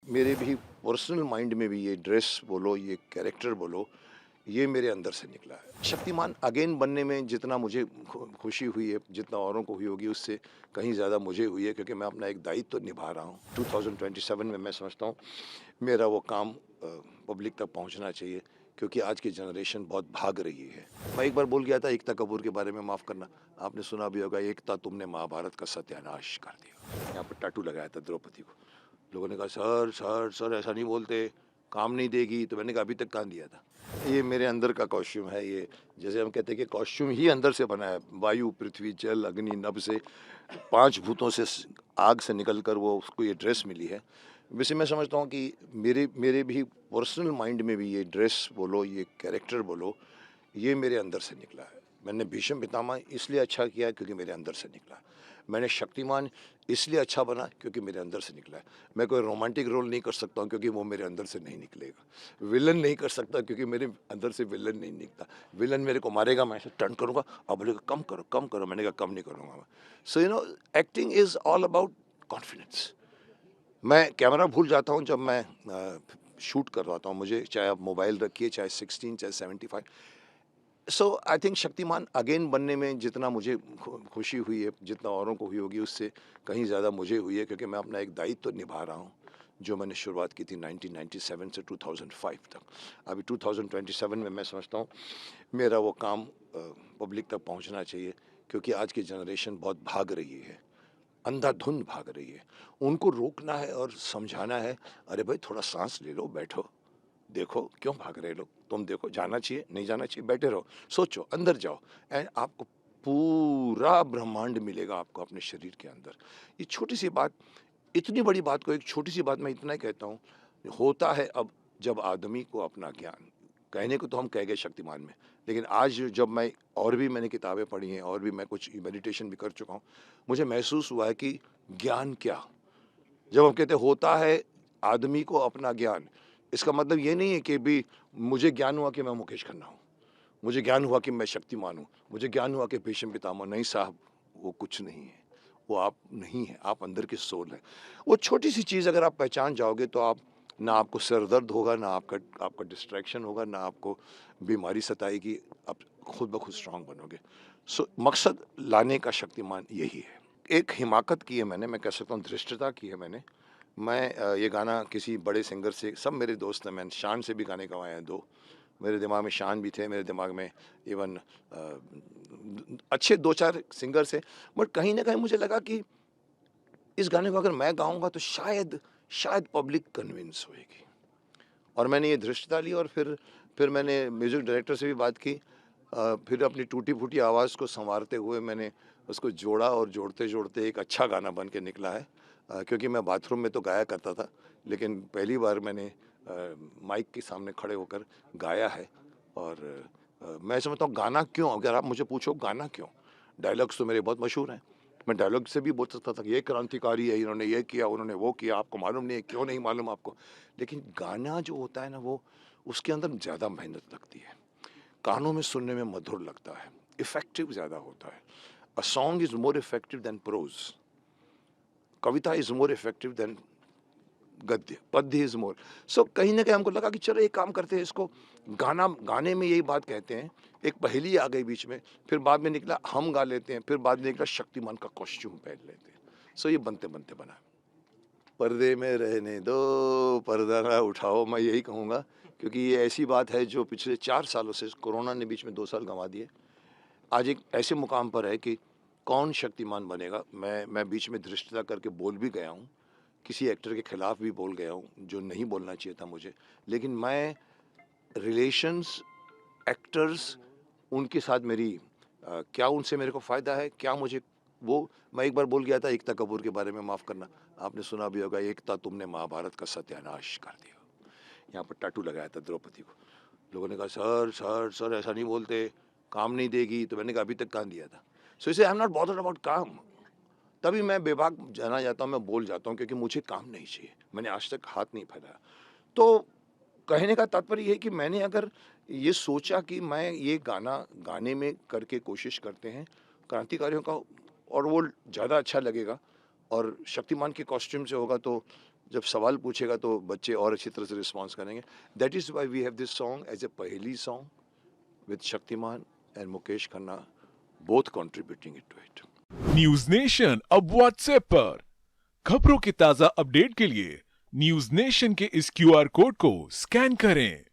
मेरे भी personal mind में भी ये ड्रेस बोलो, ये कैरेक्टर बोलो, ये मेरे अंदर से निकला है। शक्तिमान अगेन बनने में जितना मुझे खुशी हुई है, जितना औरों को हुई होगी, उससे कहीं ज़्यादा मुझे हुई है, क्योंकि मैं अपना एक दायित्व तो निभा रहा हूँ। 2027 में मैं समझता हूँ मेरा वो काम पब्लिक तक पहुँचना चाहिए, क्योंकि आज की जनरेशन बहुत भाग रही है। मैं एक बार बोल गया था एकता कपूर के बारे में, माफ़ करना, आपने सुना भी होगा, एकता तुमने महाभारत का सत्यानाश कर दिया। यहाँ पर टैटू लगाया था द्रौपदी को। लोगों ने कहा सर सर सर ऐसा नहीं बोलते, काम नहीं देगी। तो मैंने कहा अभी तक कहाँ दिया था। ये मेरे अंदर का कॉस्ट्यूम है। ये जैसे हम कहते हैं कि कॉस्ट्यूम ही अंदर से बना है, वायु पृथ्वी जल अग्नि नभ से, पांच भूतों से, आग से निकल कर वो उसको ये ड्रेस मिली है। वैसे मैं समझता हूँ कि मेरे मेरे भी पर्सनल माइंड में भी ये ड्रेस बोलो, ये कैरेक्टर बोलो, ये मेरे अंदर से निकला है। मैंने भीष्म पितामह इसलिए अच्छा किया क्योंकि मेरे अंदर से निकला। मैंने शक्तिमान इसलिए अच्छा बना क्योंकि मेरे अंदर से निकला है। मैं कोई रोमांटिक रोल नहीं कर सकता हूँ क्योंकि वो मेरे अंदर से नहीं निकलेगा। विलन नहीं कर सकता क्योंकि मेरे अंदर से विलन नहीं निकलता। विलन मेरे को मारेगा, मैं ऐसे टर्न करूँगा, अब बोलेगा कम करो कम करो, मैंने कहा कम नहीं करूँगा मैं। So acting is all about confidence. मैं कैमरा भूल जाता हूँ जब मैं शूट करवाता हूँ। मुझे चाहे आप मोबाइल रखिए, चाहे 16 चाहे 75। सो आई थिंक शक्तिमान अगेन बनने में जितना मुझे खुशी हुई है, जितना औरों को हुई होगी, उससे कहीं ज़्यादा मुझे हुई है, क्योंकि मैं अपना एक दायित्व तो निभा रहा हूँ जो मैंने शुरुआत की थी 1997 से 2005 तक। अभी 2027 में मैं समझता हूँ मेरा वो काम पब्लिक तक पहुँचना चाहिए, क्योंकि आज की जनरेशन बहुत भाग रही है, अंधाधुंध भाग रही है। उनको रोकना है और समझाना है, अरे भाई थोड़ा सांस ले लो, बैठो, देखो क्यों भाग रहे लोग, तुम देखो, जाना चाहिए नहीं जाना चाहिए, बैठे रहो, सोचो, अंदर जाओ, एंड आपको पूरा ब्रह्मांड मिलेगा आपको अपने शरीर के अंदर। ये छोटी सी बात, इतनी बड़ी बात को एक छोटी सी बात में इतना ही कहता हूँ, होता है अब जब आदमी को अपना ज्ञान, कहने को तो हम कह गए शक्तिमान में, लेकिन आज जब मैं और भी मैंने किताबें पढ़ी हैं और भी मैं कुछ मेडिटेशन भी कर चुका हूँ, मुझे महसूस हुआ है कि ज्ञान क्या, जब हम कहते होता है आदमी को अपना ज्ञान, इसका मतलब ये नहीं है कि भी मुझे ज्ञान हुआ कि मैं मुकेश खन्ना हूँ, मुझे ज्ञान हुआ कि मैं शक्तिमान हूँ, मुझे ज्ञान हुआ कि भीष्म पितामह। नहीं साहब, वो कुछ नहीं है, वो आप नहीं है, आप अंदर की सोल है। वो छोटी सी चीज़ अगर आप पहचान जाओगे तो आप, ना आपको सर दर्द होगा, ना आपका आपका डिस्ट्रैक्शन होगा, ना आपको बीमारी सताएगी, आप खुद ब खुद स्ट्रांग बनोगे। सो मकसद लाने का शक्तिमान यही है। एक हिमाकत की है मैंने, मैं कह सकता हूँ धृष्टता की है मैंने। मैं ये गाना किसी बड़े सिंगर से, सब मेरे दोस्त हैं, मैंने शान से भी गाने गवाए हैं दो। मेरे दिमाग में शान भी थे, मेरे दिमाग में इवन अच्छे दो चार सिंगर्स हैं। बट कहीं ना कहीं मुझे लगा कि इस गाने को अगर मैं गाऊंगा तो शायद शायद पब्लिक कन्विंस होएगी। और मैंने ये धृष्टता ली, और फिर मैंने म्यूज़िक डायरेक्टर से भी बात की। फिर अपनी टूटी फूटी आवाज़ को संवारते हुए मैंने उसको जोड़ा, और जोड़ते जोड़ते एक अच्छा गाना बन के निकला है। क्योंकि मैं बाथरूम में तो गाया करता था, लेकिन पहली बार मैंने माइक के सामने खड़े होकर गाया है। और मैं समझता हूँ गाना क्यों, अगर आप मुझे पूछो गाना क्यों, डायलॉग्स तो मेरे बहुत मशहूर हैं। मैं डायलॉग से भी बोल सकता था कि ये क्रांतिकारी है, इन्होंने ये किया, उन्होंने वो किया, आपको मालूम नहीं है, क्यों नहीं मालूम आपको। लेकिन गाना जो होता है ना, वो उसके अंदर ज़्यादा मेहनत लगती है, कानों में सुनने में मधुर लगता है, इफेक्टिव ज़्यादा होता है। A song is more effective than prose, कविता इज़ मोर इफेक्टिव देन गद्य, पद्य इज़ मोर। सो कहीं ना कहीं हमको लगा कि चलो एक काम करते हैं, इसको गाना, गाने में यही बात कहते हैं। एक पहेली आ गई बीच में, फिर बाद में निकला हम गा लेते हैं, फिर बाद में निकला शक्तिमान का कॉस्ट्यूम पहन लेते हैं। सो ये बनते बनते बना। पर्दे में रहने दो, पर्दा ना उठाओ, मैं यही कहूँगा, क्योंकि ये ऐसी बात है जो पिछले 4 सालों से, कोरोना ने बीच में 2 साल गंवा दिए, आज एक ऐसे मुकाम पर है कि कौन शक्तिमान बनेगा। मैं बीच में धृष्टता करके बोल भी गया हूँ, किसी एक्टर के खिलाफ भी बोल गया हूँ जो नहीं बोलना चाहिए था मुझे। लेकिन मैं रिलेशंस, एक्टर्स, उनके साथ मेरी क्या उनसे मेरे को फ़ायदा है, क्या मुझे वो, मैं एक बार बोल गया था एकता कपूर के बारे में, माफ़ करना, आपने सुना भी होगा, एकता तुमने महाभारत का सत्यानाश कर दिया। यहाँ पर टैटू लगाया था द्रौपदी को। लोगों ने कहा सर सर सर ऐसा नहीं बोलते, काम नहीं देगी। तो मैंने कहा अभी तक कहाँ दिया था। सो इसे I am not bothered about काम। तभी मैं बेबाक जाना जाता हूँ, मैं बोल जाता हूँ, क्योंकि मुझे काम नहीं चाहिए, मैंने आज तक हाथ नहीं फैलाया। तो कहने का तात्पर्य ये है कि मैंने अगर ये सोचा कि मैं ये गाना गाने में करके कोशिश करते हैं क्रांतिकारियों का, और वो ज़्यादा अच्छा लगेगा, और शक्तिमान के कॉस्ट्यूम से होगा तो जब सवाल पूछेगा तो बच्चे और अच्छी तरह से रिस्पॉन्स करेंगे. That is why we have this song as a पहेली song with Shaktimaan and Mukesh Khanna both contributing it to it. News nation अब व्हाट्सएप पर खबरों के ताजा अपडेट के लिए न्यूज नेशन के इस क्यूआर कोड को स्कैन करें.